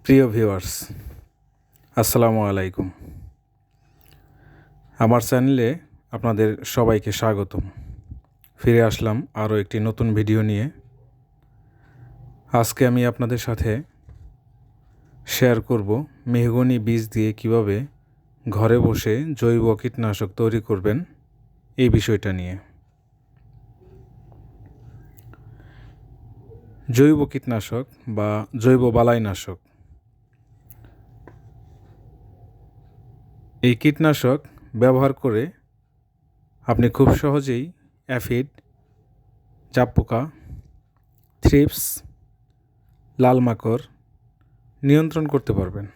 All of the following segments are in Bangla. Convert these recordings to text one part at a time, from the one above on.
প্রিয় ভিউয়ার্স, আসসালামু আলাইকুম। আমার চ্যানেলে আপনাদের সবাইকে স্বাগতম। ফিরে আসলাম আরও একটি নতুন ভিডিও নিয়ে। আজকে আমি আপনাদের সাথে শেয়ার করব মেহগনি বীজ দিয়ে কিভাবে ঘরে বসে জৈব কীটনাশক তৈরি করবেন এই বিষয়টা নিয়ে। জৈব কীটনাশক বা জৈব বালাইনাশক, এই কীটনাশক ব্যবহার করে আপনি খুব সহজেই অ্যাফিড, জাপ পোকা, থ্রিপস, লাল মাকড় নিয়ন্ত্রণ করতে পারবেন,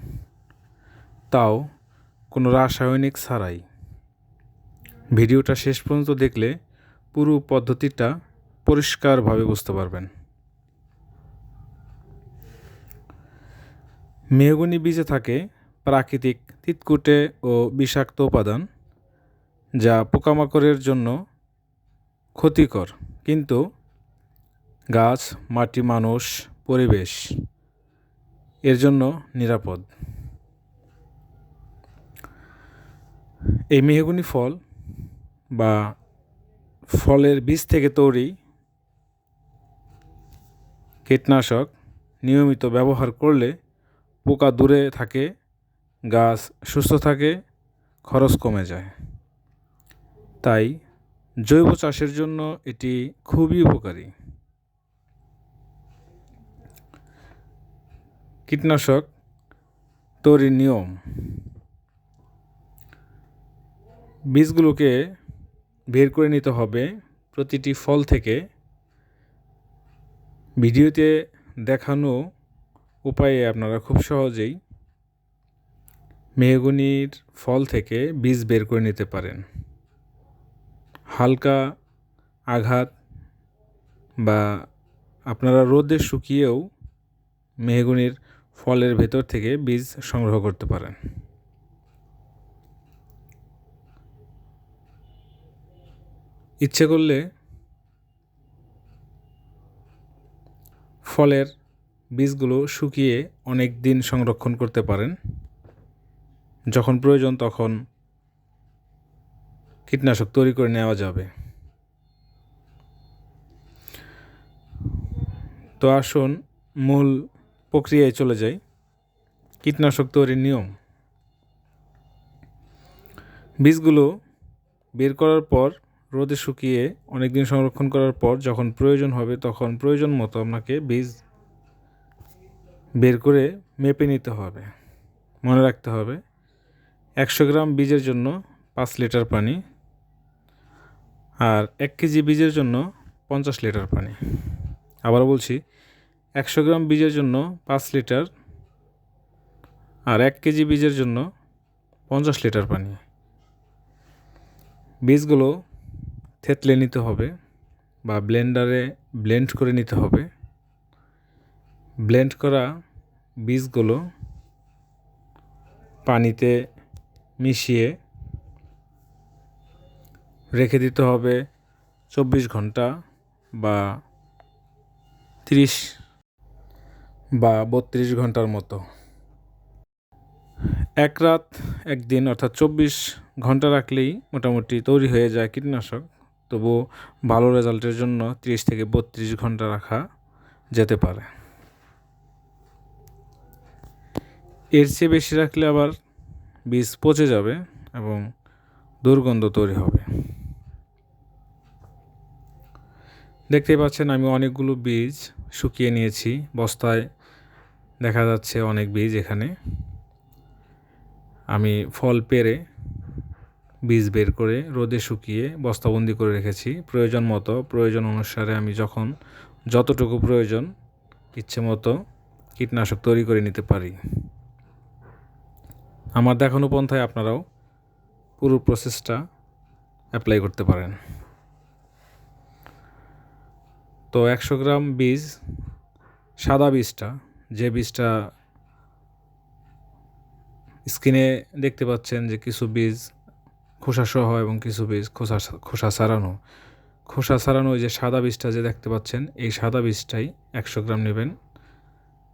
তাও কোনো রাসায়নিক ছাড়াই। ভিডিওটা শেষ পর্যন্ত দেখলে পুরো পদ্ধতিটা পরিষ্কারভাবে বুঝতে পারবেন। মেহগনি বীজে থাকে প্রাকৃতিক তিতকুটে ও বিষাক্ত উপাদান, যা পোকামাকড়ের জন্য ক্ষতিকর, কিন্তু গাছ, মাটি, মানুষ, পরিবেশ এর জন্য নিরাপদ। এই মেহগনি ফল বা ফলের বীজ থেকে তৈরি কীটনাশক নিয়মিত ব্যবহার করলে পোকা দূরে থাকে, গাছ সুস্থ থাকে, খরচ কমে যায়। তাই জৈব চাষের জন্য এটি খুবই উপকারী। কীটনাশক তৈরির নিয়ম: বীজগুলোকে বের করে নিতে হবে প্রতিটি ফল থেকে। ভিডিওতে দেখানো উপায়ে আপনারা খুব সহজেই মেহগনির ফল থেকে বীজ বের করে নিতে পারেন। হালকা আঘাত বা আপনারা রোদে শুকিয়েও মেহগনির ফলের ভেতর থেকে বীজ সংগ্রহ করতে পারেন। ইচ্ছে করলে ফলের বীজগুলো শুকিয়ে অনেক দিন সংরক্ষণ করতে পারেন। যখন প্রয়োজন তখন কীটনাশক তৈরি করে নেওয়া যাবে। তো আসুন মূল প্রক্রিয়ায় চলে যাই। কীটনাশক তৈরির নিয়ম: বীজগুলো বের করার পর রোদে শুকিয়ে অনেক দিন সংরক্ষণ করার পর যখন প্রয়োজন হবে তখন প্রয়োজন মতো আপনাকে বীজ বের করে মেপে নিতে হবে। মনে রাখতে হবে 100 গ্রাম বীজের জন্য 5 লিটার পানি, আর 1 কেজি বীজের জন্য 50 লিটার পানি। আবার বলছি, 100 গ্রাম বীজের জন্য 5 লিটার, আর 1 কেজি বীজের জন্য 50 লিটার পানি। বীজগুলো থেতলে নিতে হবে বা ব্লেন্ডারে ব্লেন্ড করে নিতে হবে। ব্লেন্ড করা বীজগুলো পানিতে মিশিয়ে রেখে দিতে হবে 24 ঘন্টা বা 30 বা 32 ঘন্টার মতো। এক রাত একদিন অর্থাৎ 24 ঘন্টা রাখলেই মোটামুটি তৈরি হয়ে যায় কীটনাশক। তবুও ভালো রেজাল্টের জন্য 30 থেকে 32 ঘন্টা রাখা যেতে পারে। এর চেয়ে বেশি রাখলে আবার বীজ পচে যাবে এবং দুর্গন্ধ তৈরি হবে। দেখতেই পাচ্ছেন আমি অনেকগুলো বীজ শুকিয়ে নিয়েছি। বস্তায় দেখা যাচ্ছে অনেক বীজ। এখানে আমি ফল পেড়ে বীজ বের করে রোদে শুকিয়ে বস্তাবন্দি করে রেখেছি। প্রয়োজন অনুসারে আমি যখন যতটুকু প্রয়োজন ইচ্ছে মতো কীটনাশক তৈরি করে নিতে পারি। আমার দেখানো পন্থায় আপনারাও পুরো প্রসেসটা অ্যাপ্লাই করতে পারেন। তো 100 গ্রাম বীজ, সাদা বীজটা, যে বীজটা স্ক্রিনে দেখতে পাচ্ছেন যে কিছু বীজ খোসাসহ এবং কিছু বীজ খোসা ছাড়ানো। খোসা ছাড়ানো যে সাদা বীজটা যে দেখতে পাচ্ছেন, এই সাদা বীজটাই 100 গ্রাম নেবেন।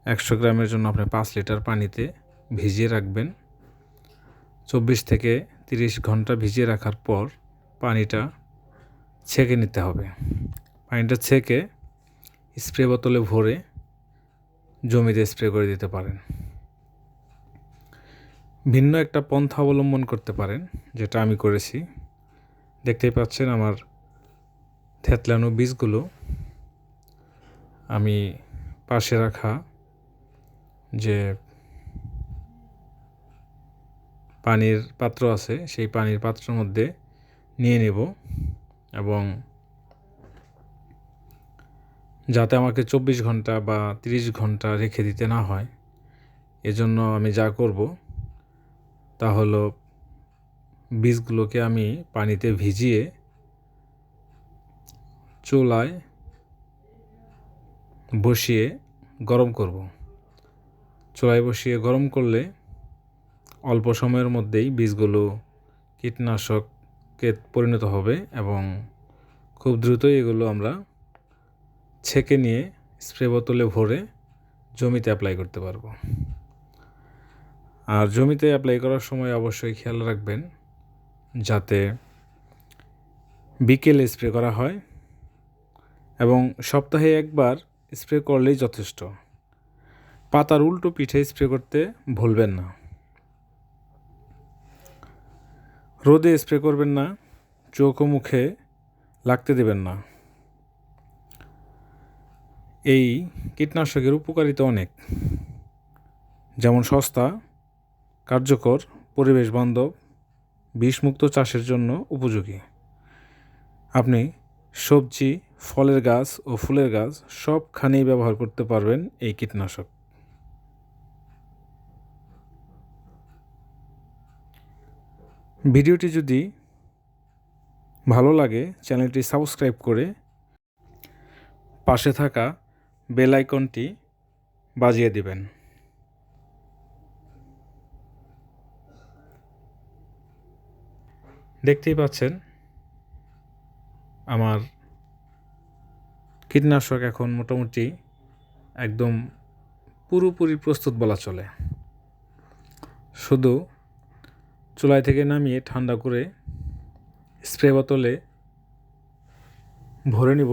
100 গ্রামের জন্য আপনি 5 লিটার পানিতে ভিজিয়ে রাখবেন। 24 থেকে 30 ঘন্টা ভিজিয়ে রাখার পর পানিটা ছেঁকে নিতে হবে। পানিটা ছেঁকে স্প্রে বোতলে ভরে জমিতে স্প্রে করে দিতে পারেন। ভিন্ন একটা পন্থা অবলম্বন করতে পারেন, যেটা আমি করেছি। দেখতেই পাচ্ছেন আমার থেতলানো বীজগুলো আমি পাশে রাখা যে পানির পাত্র আছে সেই পানির পাত্রের মধ্যে নিয়ে নেব, এবং যাতে আমাকে 24 ঘন্টা বা 30 ঘন্টা রেখে দিতে না হয়, এজন্য আমি যা করব তা হলো বীজগুলোকে আমি পানিতে ভিজিয়ে চুলায় বসিয়ে গরম করব। চুলায় বসিয়ে গরম করলে অল্প সময়ের মধ্যেই বীজগুলো কীটনাশকে পরিণত হবে এবং খুব দ্রুতই এগুলো আমরা ছেঁকে নিয়ে স্প্রে বোতলে ভরে জমিতে অ্যাপ্লাই করতে পারবো। আর জমিতে অ্যাপ্লাই করার সময় অবশ্যই খেয়াল রাখবেন যাতে বিকেলে স্প্রে করা হয়, এবং সপ্তাহে একবার স্প্রে করলেই যথেষ্ট। পাতার উল্টো পিঠে স্প্রে করতে ভুলবেন না। রোদে স্প্রে করবেন না, চোখ ও মুখে লাগতে দেবেন না। এই কীটনাশকের উপকারিতা অনেক, যেমন সস্তা, কার্যকর, পরিবেশ বান্ধব, বিষমুক্ত চাষের জন্য উপযোগী। আপনি সবজি, ফলের গাছ ও ফুলের গাছ সবখানেই ব্যবহার করতে পারবেন এই কীটনাশক। ভিডিওটি যদি ভালো লাগে চ্যানেলটি সাবস্ক্রাইব করে পাশে থাকা বেল আইকনটি বাজিয়ে দিবেন। দেখতেই পাচ্ছেন আমার কীটনাশক এখন মোটামুটি একদম পুরোপুরি প্রস্তুত বলা চলে। শুধু চুলায় থেকে নামিয়ে ঠান্ডা করে স্প্রে বোতলে ভরে নিব।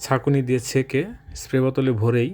ছাঁকুনি দিয়ে ছেঁকে স্প্রে বোতলে ভরেই